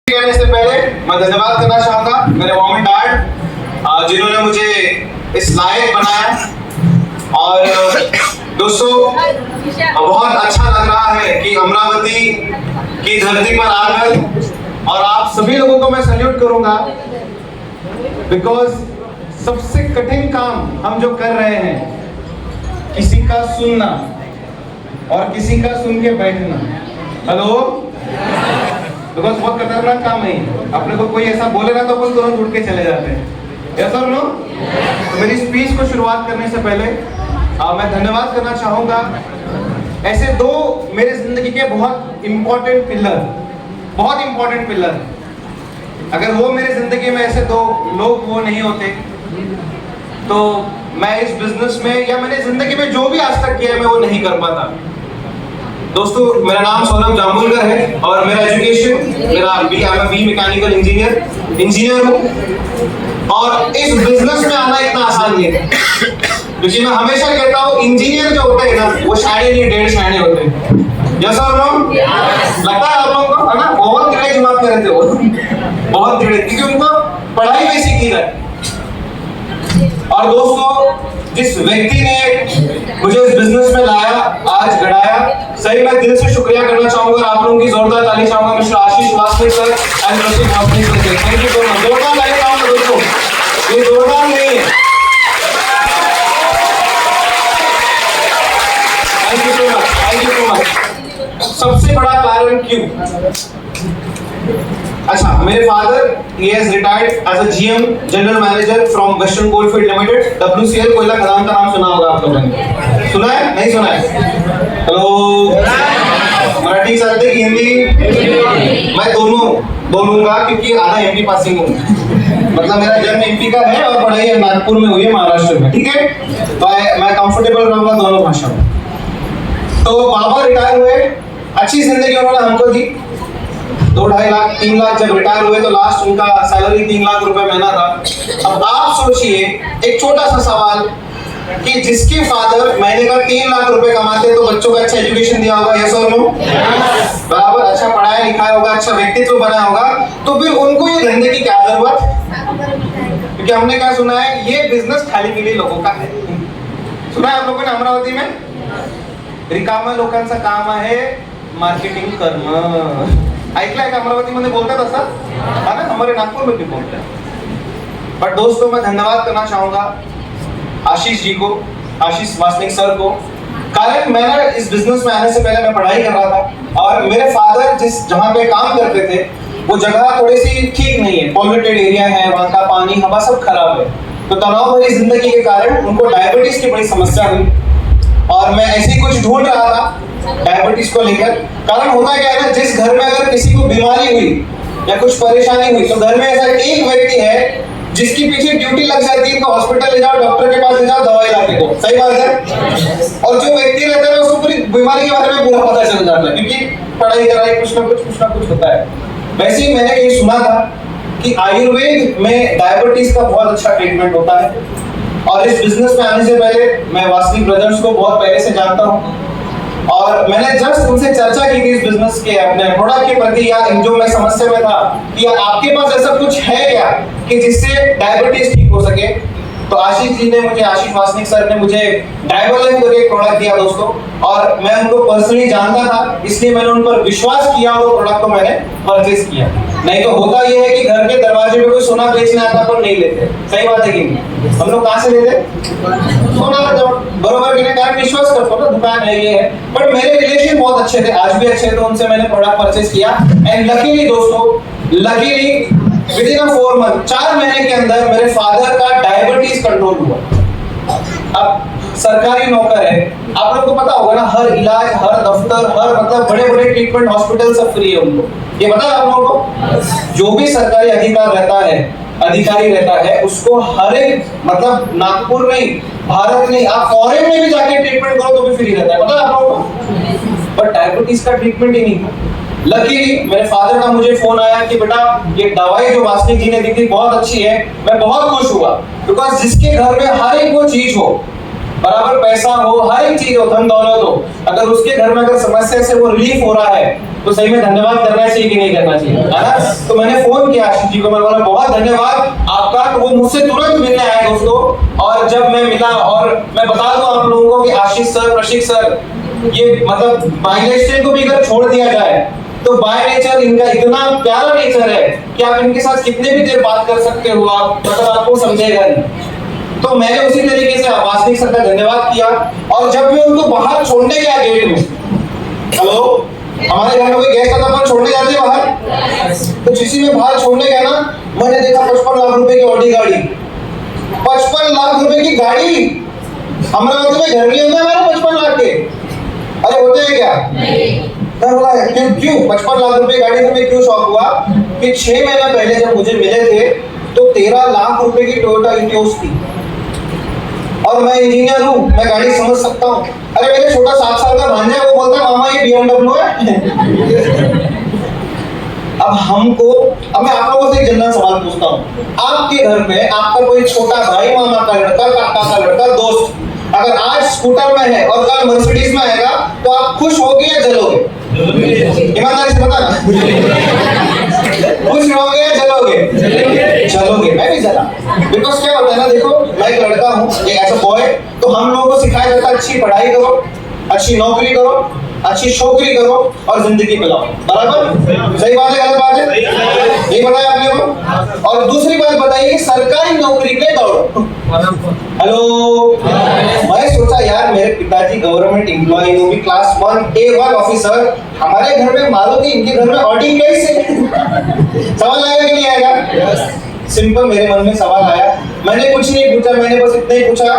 करने से पहले मैं धन्यवाद करना चाहूंगा मेरे मॉम एंड डैड जिन्होंने मुझे इस लायक बनाया। और दोस्तों बहुत अच्छा लग रहा है कि अमरावती की धरती पर आकर, और आप सभी लोगों को मैं सैल्यूट करूंगा बिकॉज सबसे कठिन काम हम जो कर रहे हैं, किसी का सुनना और किसी का सुन के बैठना। हेलो, बिकॉज बहुत खतरनाक काम है। अपने को कोई ऐसा बोले ना तो अपन तुरंत उठ के चले जाते हैं। यस और नो? तो मेरी स्पीच को शुरुआत करने से पहले मैं धन्यवाद करना चाहूंगा ऐसे दो मेरे जिंदगी के बहुत इंपॉर्टेंट पिलर। अगर वो मेरे जिंदगी में ऐसे दो लोग वो नहीं होते तो मैं इस बिजनेस में या मैंने जिंदगी में जो भी आज तक किया है मैं वो नहीं कर पाता। दोस्तों, मेरा नाम सौरभ जामुलकर है और मेरा एजुकेशन मेरा बी मैकेनिकल इंजीनियर हूँ। और इस बिजनेस में आना इतना आसान नहीं है, क्योंकि मैं हमेशा कहता हूँ इंजीनियर जो होते हैं ना वो शायद नहीं 1.5 शायद होते हैं। यस और नो? लगता है आप लोगों को, है ना? बहुत टिड़े जमात में रहते हो, बहुत टिड़े, क्योंकि उनको पढ़ाई वैसी की है। और दोस्तों, जिस व्यक्ति ने मुझे इस बिजनेस में लाया, आज गढ़ाया, सही मैं दिल से शुक्रिया करना चाहूंगा। आप लोगों की जोरदार ताली चाहूंगा mister Ashish Wasnik sir and Rasik Wasnik sir. Thank you so much. जोरदार ताली चाहूंगा दोस्तों, ये जोरदार नहीं है। Thank you so much. सबसे बड़ा कारण क्यों? अच्छा, मेरे father he has retired as a GM general manager from western coalfield limited. WCL कोयला खदान का नाम सुना होगा आप लोगों ने, सुना है? नहीं सुना है? हेलो, मराठी चलते कि हिंदी? मैं दोनों बोलूंगा क्योंकि आधा एमपी पासिंग हूँ। मतलब मेरा जन्म एमपी का है और पढ़ाई नागपुर में हुई है, महाराष्ट्र में। ठीक है, तो मैं कंफर्टेबल रहूंगा दोनों भाषा में। तो बाबा रिटायर हुए, अच्छी जिंदगी उन्होंने हमको दी। 2-2.5 लाख 3 लाख जब रिटायर हुए तो लास्ट उनका सैलरी 3 लाख रुपए महीना था। अब आप सोचिए एक छोटा सा सवाल कि जिसके फादर महीने का 3 लाख रुपए कमाते तो बच्चों को अच्छा एजुकेशन दिया होगा, यस और नो? बराबर, अच्छा पढ़ाया लिखाया होगा, अच्छा व्यक्तित्व बनाया होगा, तो फिर उनको ये धंधे की क्या जरूरत? क्योंकि हमने क्या सुना है, ये बिजनेस खाली पीली लोगों का है। सुना है आप लोगों ने अमरावती में रिकामा लोकांचं काम आहे मार्केटिंग करणं? ऐकलंय का? अमरावती मध्ये बोलतात असं, है ना? हमारे नागपुर में भी बोलते हैं। बट दोस्तों, मैं धन्यवाद करना चाहूंगा आशीष जी को, आशीष वासनिक सर को। कारण मैं इस बिजनेस में आने से पहले मैं पढ़ाई कर रहा था और मेरे फादर जिस जहाँ पे काम करते थे वो जगह थोड़ी सी ठीक नहीं है, पॉल्यूटेड एरिया है, वहाँ का पानी हवा सब खराब है। तो तनाव भरी जिंदगी के कारण उनको डायबिटीज की बड़ी समस्या हुई और मैं ऐसे ही कुछ ढूंढ रहा था डायबिटीज को लेकर। कारण होता क्या है ना, जिस घर में अगर किसी को बीमारी हुई या कुछ परेशानी हुई तो घर में ऐसा एक व्यक्ति है जिसकी पीछे ड्यूटी लग जाती है, तो हॉस्पिटल ले जाओ, डॉक्टर के पास ले जाओ, दवाई लाके दो। सही बात है? और जो व्यक्ति रहता है उसको पूरी बीमारी के बारे में पूरा पता चल जाता है, क्योंकि पढ़ाई कराई कुछ ना कुछ होता है। वैसे ही मैंने ये सुना था कि आयुर्वेद में डायबिटीज का बहुत अच्छा ट्रीटमेंट होता है। और इस बिजनेस में आने से पहले मैं वासनिक ब्रदर्स को बहुत पहले से जानता हूँ और मैंने जस्ट उनसे चर्चा की थी इस बिजनेस के अपने प्रोडक्ट के प्रति, या जो मैं समस्या में था कि आपके पास ऐसा कुछ है क्या कि जिससे डायबिटीज ठीक हो सके। तो आशीष जी ने मुझे, आशीष वासनिक सर ने मुझे डायबोलाइन करके एक प्रोडक्ट दिया दोस्तों, और मैं उनको पर्सनली जानता था, इसलिए मैंने उन पर विश्वास किया और वो प्रोडक्ट को मैंने परचेज किया। नहीं तो होता ये है कि घर के दरवाजे में कोई सोना बेचने आता पर नहीं लेते। सही बात है कि नहीं? हम लोग कहाँ से लेते? सोना बरोबर के कारण विश्वास करते हो ना, दुकान है ये है। बट मेरे रिलेशन बहुत अच्छे थे, आज भी अच्छे थे, उनसे मैंने प्रोडक्ट परचेज किया। एंड लकीली दोस्तों, लकीली विदिन 4 मंथ, 4 महीने के अंदर मेरे फादर का डायबिटीज कंट्रोल हुआ। अब सरकारी नौकर है, आप लोगों को पता होगा ना, हर इलाज, हर दफ्तर, हर मतलब बड़े ट्रीटमेंट हॉस्पिटल सब फ्री है उनको। ये पता है आप लोगों को? जो भी सरकारी अधिकारी रहता है उसको हर एक, मतलब नागपुर नहीं, भारत नहीं, आप फॉरेन में भी जाके ट्रीटमेंट करो तो भी फ्री रहता है। पता है आप लोगों को? बट डायबिटीज का ट्रीटमेंट ही नहीं। लकीली मेरे फादर का मुझे फोन आया कि बेटा ये दवाई जो वासनिक जी ने दी थी बहुत अच्छी है। मैं बहुत खुश हुआ, बिकॉज जिसके घर में हर एक वो चीज हो, बराबर पैसा हो, हर एक चीज हो, धन दौलत हो, अगर उसके घर में अगर समस्या से वो रिलीफ हो रहा है तो सही में धन्यवाद करना चाहिए कि नहीं करना चाहिए, है ना? तो मैंने फोन किया आशीष जी को, मैंने बोला बहुत धन्यवाद आपका। तो वो मुझसे तुरंत मिलने आए दोस्तों, और जब मैं मिला, और मैं बता दूं आप लोगों को कि आशीष सर, प्रशिक सर, ये मतलब माइलेज को भी अगर छोड़ दिया जाए तो बाय नेचर इनका इतना प्यारा नेचर है कि आप इनके साथ कितने भी देर बात कर सकते हो, आप मतलब आपको समझेगा नहीं। तो मैंने उसी तरीके से वासनिक सर का धन्यवाद किया। और जब मैं उनको बाहर छोड़ने गया गेट में, हेलो, हमारे घर में कोई गेस्ट आता है छोड़ने जाते हैं बाहर, तो किसी में बाहर छोड़ने गया ना, मैंने देखा 55 लाख रुपए की ऑडी गाड़ी, 55 लाख रुपए की गाड़ी। अमरावती में घर नहीं होते हमारे 55 लाख के, अरे होते हैं क्या? मैं बोला क्यों 55 लाख रुपए गाड़ी से मैं क्यों शौक हुआ कि 6 महीने पहले जब मुझे मिले थे तो 13 लाख रुपए की टोयोटा इटियोस थी, और मैं इंजीनियर हूँ, मैं गाड़ी समझ सकता हूँ। अरे मेरे छोटा 7 साल का भांजा है, वो बोलता है मामा ये BMW है। अब मैं आप लोगों से एक जनरल सवाल पूछता हूँ, आपके घर में आपका कोई छोटा भाई, मामा का लड़का, काका का लड़का, दोस्त अगर आज स्कूटर में है और कल मर्सिडीज में आएगा तो आप खुश होगे या जलोगे? ईमानदारी से बताना। खुश होगे या जलोगे? जलोगे। मैं भी जला, बिकॉज क्या होता है ना, देखो मैं एक लड़का हूँ, एक ऐसा बॉय, तो हम लोगों को सिखाया जाता है अच्छी पढ़ाई करो, अच्छी नौकरी करो, अच्छी छोकरी करो और जिंदगी बिताओ, बराबर? सही बात है, गलत बात है? ये बताया आपने को। और दूसरी बात बताइए कि सरकारी नौकरी के लिए दौड़ो। हेलो, मैं सोचा यार मेरे पिताजी गवर्नमेंट एम्प्लॉय, वो भी क्लास 1 A1 ऑफिसर, हमारे घर में मालूम नहीं इनके घर में ऑडी कैसे? सवाल आएगा कि नहीं आएगा? सिंपल मेरे मन में सवाल आया, मैंने कुछ नहीं पूछा, मैंने बस इतना ही पूछा,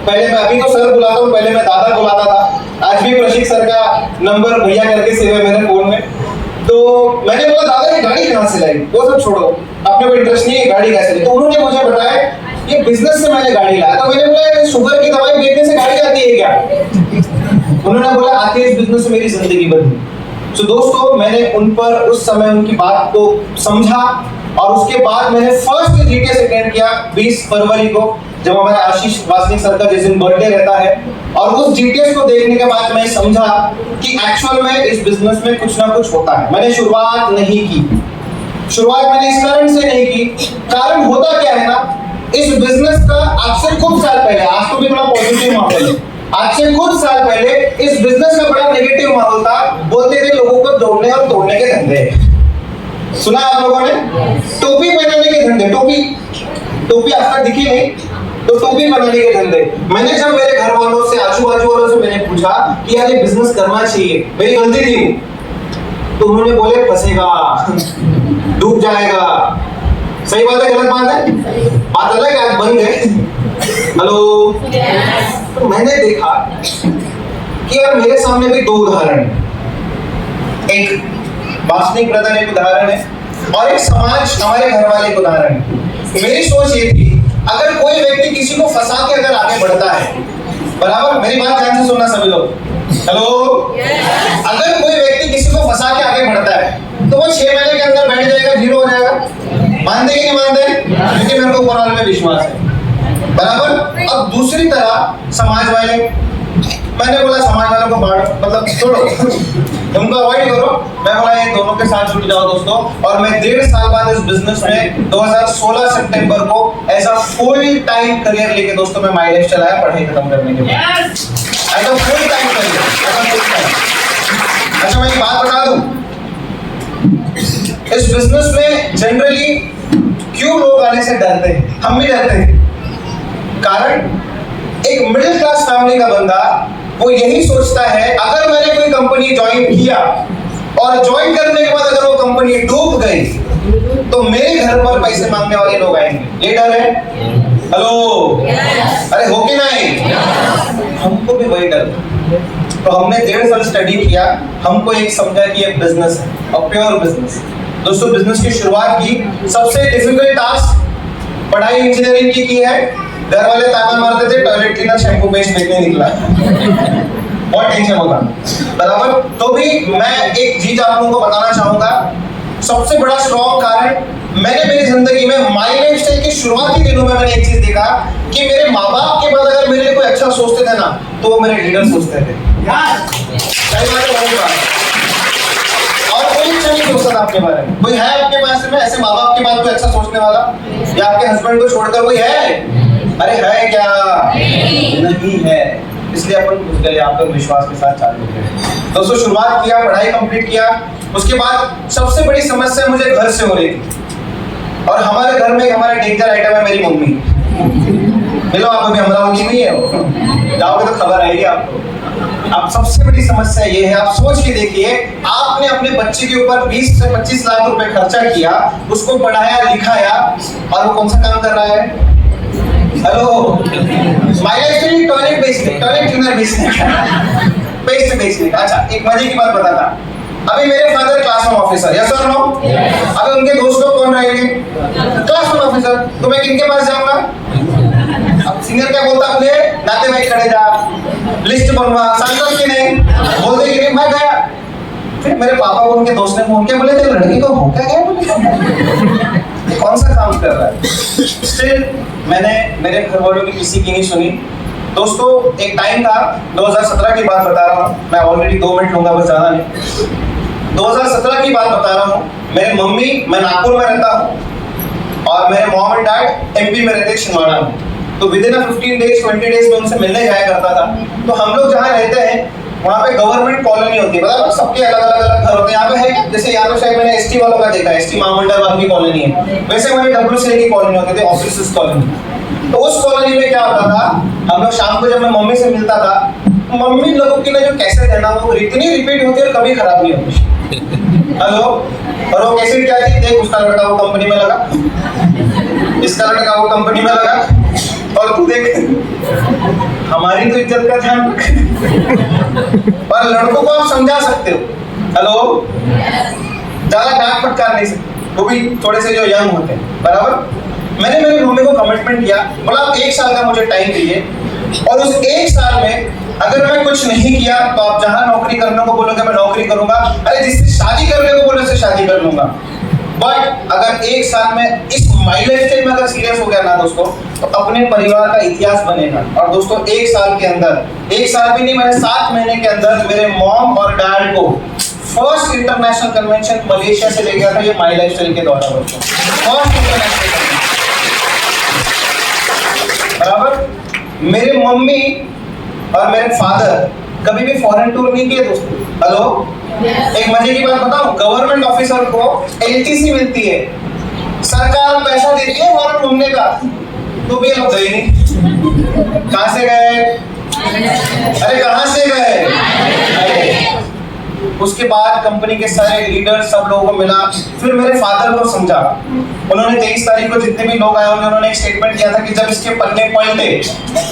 पहले मैं अभी तो सर बुलाता हूँ, पहले मैं दादा बुलाता था, आज भी प्रशिक सर का नंबर भैया करके सेव है मेरे फोन में। तो मैंने बोला दादा ये गाड़ी कहाँ से लाई? वो सब छोड़ो, अपने को इंटरेस्ट नहीं है, गाड़ी कैसे लाई? तो उन्होंने मुझे बताया ये बिजनेस से मैंने गाड़ी लाया। तो मैंने बोला शुगर की दवाई बेचने से गाड़ी आती है क्या? उन्होंने बोला आती है, इस बिजनेस से मेरी जिंदगी बदली। तो दोस्तों मैंने उन पर उस समय उनकी बात को समझा, और उसके बाद मैंने फर्स्ट जीटीएस अटेंड किया 20 फरवरी को, जब हमारे आशीष वासनिक सर का जिस दिन बर्थडे रहता है। और उस जीटीएस को देखने के बाद मैं समझा कि एक्चुअल में इस बिजनेस में कुछ ना कुछ होता है। मैंने शुरुआत नहीं की, शुरुआत मैंने इस कारण से नहीं की, कारण होता क्या है ना, इस बिजनेस का आज से कुछ साल पहले, आज तो भी बड़ा पॉजिटिव माहौल है, आज से कुछ साल पहले इस बिजनेस का बड़ा नेगेटिव माहौल था। बोलते थे लोगों को जोड़ने और तोड़ने के धंधे। सुना आप लोगों ने? टोपी पहनाने के धंधे, टोपी आज तक दिखी नहीं, तो टोपी बनाने के धंधे। मैंने जब मेरे घर वालों से, आजू बाजू वालों से मैंने पूछा कि यार ये बिजनेस करना चाहिए, मेरी गलती थी, तो उन्होंने बोले फंसेगा, डूब जाएगा। सही बात है, गलत बात है? बात अलग है, आज बन गए। हेलो, तो मैंने देखा कि यार मेरे सामने भी 2 उदाहरण, एक वासनिक ब्रदर एक उदाहरण है, और एक समाज हमारे घर वाले एक उदाहरण है। मेरी सोच ये थी, अगर कोई व्यक्ति किसी को फंसा के अगर आगे बढ़ता है, बराबर, मेरी बात ध्यान से सुनना सभी लोग। हेलो, अगर कोई व्यक्ति किसी को फंसा के आगे बढ़ता है तो वो 6 महीने के अंदर बैठ जाएगा, जीरो हो जाएगा। मानते कि नहीं मानते? क्योंकि मेरे को ऊपर वाले में विश्वास है, बराबर। अब दूसरी तरह समाज वाले, मैंने बोला समाज वालों को मतलब छोड़ो, उनको अवॉइड करो। मैं बोला ये दोनों के साथ जुड़ जाओ दोस्तों। और मैं 1.5 साल बाद इस बिजनेस में 2016 सितंबर को ऐसा फुल टाइम करियर लेके दोस्तों मैं माइलेज चलाया, पढ़ाई खत्म करने के बाद ऐसा फुल टाइम करियर, ऐसा फुल टाइम। अच्छा मैं एक बात बता दूं, इस बिजनेस में जनरली क्यों लोग आने से डरते हैं? हम भी डरते हैं। कारण एक मिडिल क्लास फैमिली का बंदा वो यही सोचता है, अगर मैंने कोई कंपनी ज्वाइन किया और ज्वाइन करने के बाद अगर वो कंपनी डूब गई तो मेरे घर पर पैसे मांगने वाले लोग आएंगे। ये डर है? हेलो, अरे हो कि नहीं? हमको भी वही डर। तो हमने 1.5 साल स्टडी किया, हमको एक समझा कि ये बिजनेस है और प्योर बिजनेस। दोस्तों बिजनेस की शुरुआत की, सबसे डिफिकल्ट टास्क पढ़ाई इंजीनियरिंग की है। घर वाले ताना मारते थे, टॉयलेट क्लीनर शैम्पू पेस्ट बेचने निकला। बहुत टेंशन होता, बराबर। तो भी मैं एक चीज आप लोगों को बताना चाहूंगा, सबसे बड़ा स्ट्रॉन्ग कारण मैंने मेरी जिंदगी में माई लाइफ स्टाइल के शुरुआती दिनों में मैंने एक चीज देखा कि मेरे माँ बाप के बाद अगर मेरे लिए कोई अच्छा सोचते थे ना तो वो मेरे लीडर सोचते थे। कोई अच्छा नहीं सोचता था आपके बारे में। कोई है आपके पास में ऐसे माँ बाप के बाद कोई अच्छा सोचने वाला, या आपके हस्बैंड को छोड़कर कोई है? अरे है क्या? नहीं है। इसलिए अपन घुस गए आप विश्वास के साथ चालू किया। दोस्तों शुरुआत किया, पढ़ाई कंप्लीट किया, उसके बाद सबसे बड़ी समस्या मुझे घर से हो रही थी। और हमारे घर में हमारा डेंजर आइटम है मेरी मम्मी। मिलो आप अभी अमरावती नहीं है, जाओगे तो खबर आएगी आपको। अब सबसे बड़ी समस्या ये है, आप सोच के देखिए, आपने अपने बच्चे के ऊपर 20 से 25 लाख रुपए खर्चा किया, उसको पढ़ाया लिखाया, और वो कौन सा काम कर रहा है? हेलो, माइलेज टॉयलेट बेचने, टॉयलेट क्लीनर बेचने, पेस्ट बेचने। अच्छा, एक मजे की बात बताता, अभी मेरे father class one officer, yes और नो? अभी उनके दोस्त लोग कौन रहेंगे? Class one officer. तो मैं किनके पास जाऊंगा? अब सीनियर क्या बोलता, अपने नाते भाई खड़े जा, लिस्ट बनवा, संकल्प की नहीं बोलते कि नहीं, मैं गया। फिर मेरे पापा को उनके दोस्त ने फोन किया, बोले थे लड़की को हो क्या गया, बोले कौन सा काम कर रहा है? स्टिल मैंने मेरे घर वालों की किसी की नहीं सुनी। दोस्तों एक टाइम था, 2017 की बात बता रहा हूँ मैं, ऑलरेडी 2 मिनट लूंगा बस, ज्यादा नहीं। 2017 की बात बता रहा हूँ। मेरे मम्मी, मैं नागपुर में रहता हूँ और मेरे मॉम एंड डैड एमपी में रहते, छिंदवाड़ा में। तो विद इन 15 डेज 20 डेज में उनसे मिलने जाया करता था। तो हम लोग जहाँ रहते हैं वहाँ पे गवर्नमेंट कॉलोनी होती है, मतलब सबके अलग अलग घर होते हैं। यहाँ पे है क्या, जैसे यहाँ पे शायद मैंने एसटी वालों का देखा, एसटी महामंडल वालों की कॉलोनी है, वैसे हमारे डब्ल्यूसीए की कॉलोनी होती थी, ऑफिसर्स कॉलोनी। तो उस कॉलोनी में क्या होता था, हम लोग शाम को जब मैं मम्मी से मिलता था, मम्मी लोगों की ना जो कैसेट है ना, वो इतनी रिपीट होती है और कभी खराब नहीं होती। हेलो, और वो कैसेट क्या थी, देख उसका लड़का वो कंपनी में लगा, इसका लड़का वो कंपनी में लगा, और तू देख हमारी तो इज्जत का ध्यान रख। और लड़कों को आप समझा सकते हो, हेलो, ज्यादा डांट फटकार नहीं सकते, वो भी थोड़े से जो यंग होते हैं, बराबर। मैंने मेरी मम्मी को कमिटमेंट किया, बोला आप 1 साल का मुझे टाइम दीजिए, और उस 1 साल में अगर मैं कुछ नहीं किया तो आप जहां नौकरी करने को बोलोगे मैं नौकरी करूंगा, अरे जिससे शादी करने को बोले उससे शादी कर लूंगा। बट अगर 1 साल में इस माई लाइफस्टाइल में अगर सीरियस हो गया ना दोस्तों, तो अपने परिवार का इतिहास बनेगा। और दोस्तों 1 साल के अंदर, 1 साल भी नहीं, मैंने 7 महीने के अंदर मेरे मॉम और डैड को फर्स्ट इंटरनेशनल कन्वेंशन मलेशिया से ले गया था, ये माई लाइफस्टाइल के द्वारा दोस्तों, फर्स्ट इंटरनेशनल, बराबर। मेरे मम्मी और मेरे फादर कभी भी फॉरेन टूर नहीं किए दोस्तों। हेलो, एक मजे की बात बताऊं, गवर्नमेंट ऑफिसर को एलटीसी मिलती है, सरकार पैसा देती है फॉरेन घूमने का, तो भी लोग गए नहीं। कहां से गए? अरे कहां से गए? उसके बाद कंपनी के सारे लीडर सब लोगों को मिला, फिर मेरे फादर को समझा। उन्होंने 23 तारीख को जितने भी लोग आए होंगे, उन्होंने एक स्टेटमेंट किया था कि जब इसके पन्ने पलटे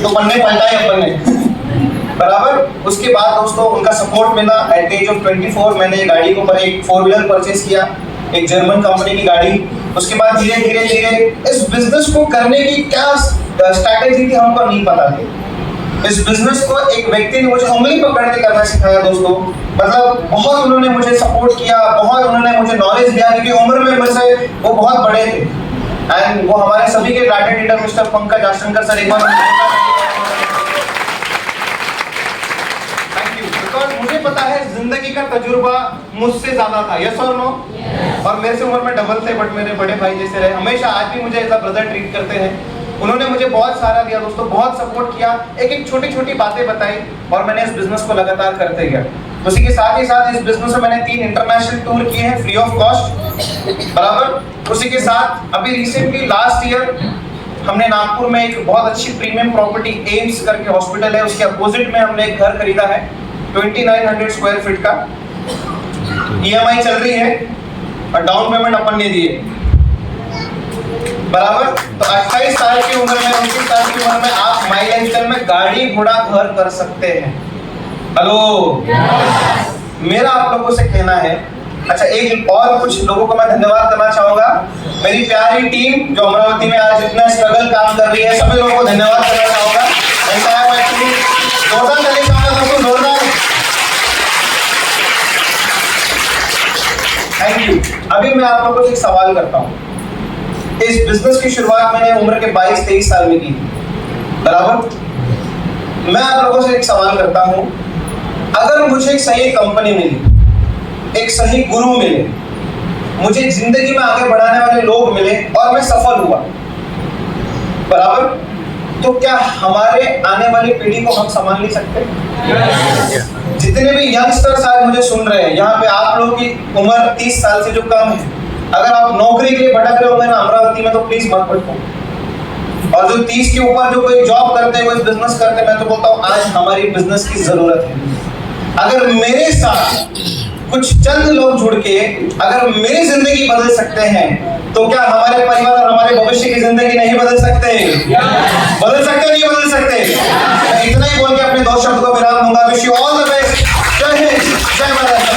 तो पन्ने पलटाए अपन ने, बराबर। उसके बाद दोस्तों उनका सपोर्ट मिला। एट द एज ऑफ 24 मैंने ये गाड़ी को पर एक 4 व्हीलर परचेज किया, एक जर्मन कंपनी की गाड़ी। उसके बाद धीरे धीरे धीरे इस बिजनेस को करने की क्या स्ट्रैटेजी थी हमको नहीं पता थी। इस बिजनेस को एक व्यक्ति ने मुझे उंगली पकड़ के करना सिखाया दोस्तों। मतलब बहुत उन्होंने मुझे सपोर्ट किया, बहुत उन्होंने मुझे नॉलेज दिया, क्योंकि उम्र में मुझसे वो बहुत बड़े थे। एंड वो हमारे सभी के डाटा लीडर मिस्टर पंकज आशंकर सर, एक बार थैंक यू। बिकॉज मुझे पता है जिंदगी का तजुर्बा मुझसे ज्यादा था, यस और नो? और मेरे से उम्र में डबल थे, बट मेरे बड़े भाई जैसे रहे, हमेशा आज भी मुझे एज अ ब्रदर ट्रीट करते हैं। उन्होंने मुझे बहुत सहारा दिया दोस्तों, बहुत सपोर्ट किया, एक एक छोटी छोटी बातें बताई, और मैंने इस बिजनेस को लगातार करते गया। उसी के साथ ही साथ इस बिजनेस में मैंने 3 इंटरनेशनल टूर किए हैं फ्री ऑफ कॉस्ट, बराबर। उसी के साथ अभी रिसेंटली लास्ट ईयर हमने नागपुर में एक बहुत अच्छी प्रीमियम प्रॉपर्टी एम्स करके हॉस्पिटल है, उसके अपोजिट में हमने एक घर खरीदा है 2900 स्क्वायर फीट का। EMI चल रही है और डाउन पेमेंट अपन ने दिए, बराबर। तो 28 साल की उम्र में, 29 साल की उम्र में आप माई लाइफस्टाइल में गाड़ी घोड़ा घर कर सकते हैं। हेलो, मेरा आप लोगों से कहना है। अच्छा, एक और कुछ लोगों को मैं धन्यवाद करना चाहूंगा, मेरी प्यारी टीम जो अमरावती में आज इतना स्ट्रगल काम कर रही है, सभी लोगों को धन्यवाद करना चाहूंगा। जोरदार ताली चाहूंगा दोस्तों, जोरदार थैंक यू। अभी मैं आप लोगों से एक सवाल करता हूँ। इस बिजनेस की शुरुआत मैंने उम्र के 22-23 साल में की, बराबर। मैं आप लोगों से एक सवाल करता हूं, अगर मुझे एक सही कंपनी मिली, एक सही गुरु मिले, मुझे जिंदगी में आगे बढ़ाने वाले लोग मिले और मैं सफल हुआ, बराबर, तो क्या हमारे आने वाली पीढ़ी को हम संभाल नहीं सकते? जितने भी यंगस्टर्स आज मुझे सुन रहे हैं, यहाँ पे आप लोगों की उम्र 30 साल से जो कम है, अगर आप नौकरी के लिए भटक रहे होंगे ना अमरावती में, तो प्लीज मत भटको। और जो 30 के ऊपर जो कोई जॉब करते हैं, कोई बिजनेस करते हैं, मैं तो बोलता हूँ आज हमारी बिजनेस की जरूरत है। अगर मेरे साथ कुछ चंद लोग जुड़ के अगर मेरी जिंदगी बदल सकते हैं, तो क्या हमारे परिवार और हमारे भविष्य की जिंदगी नहीं बदल सकते? बदल सकते नहीं बदल सकते? मैं इतना ही बोल के अपने 2 शब्द को विराम दूंगा। Wish you all the best. जय हिंद, जय भारत।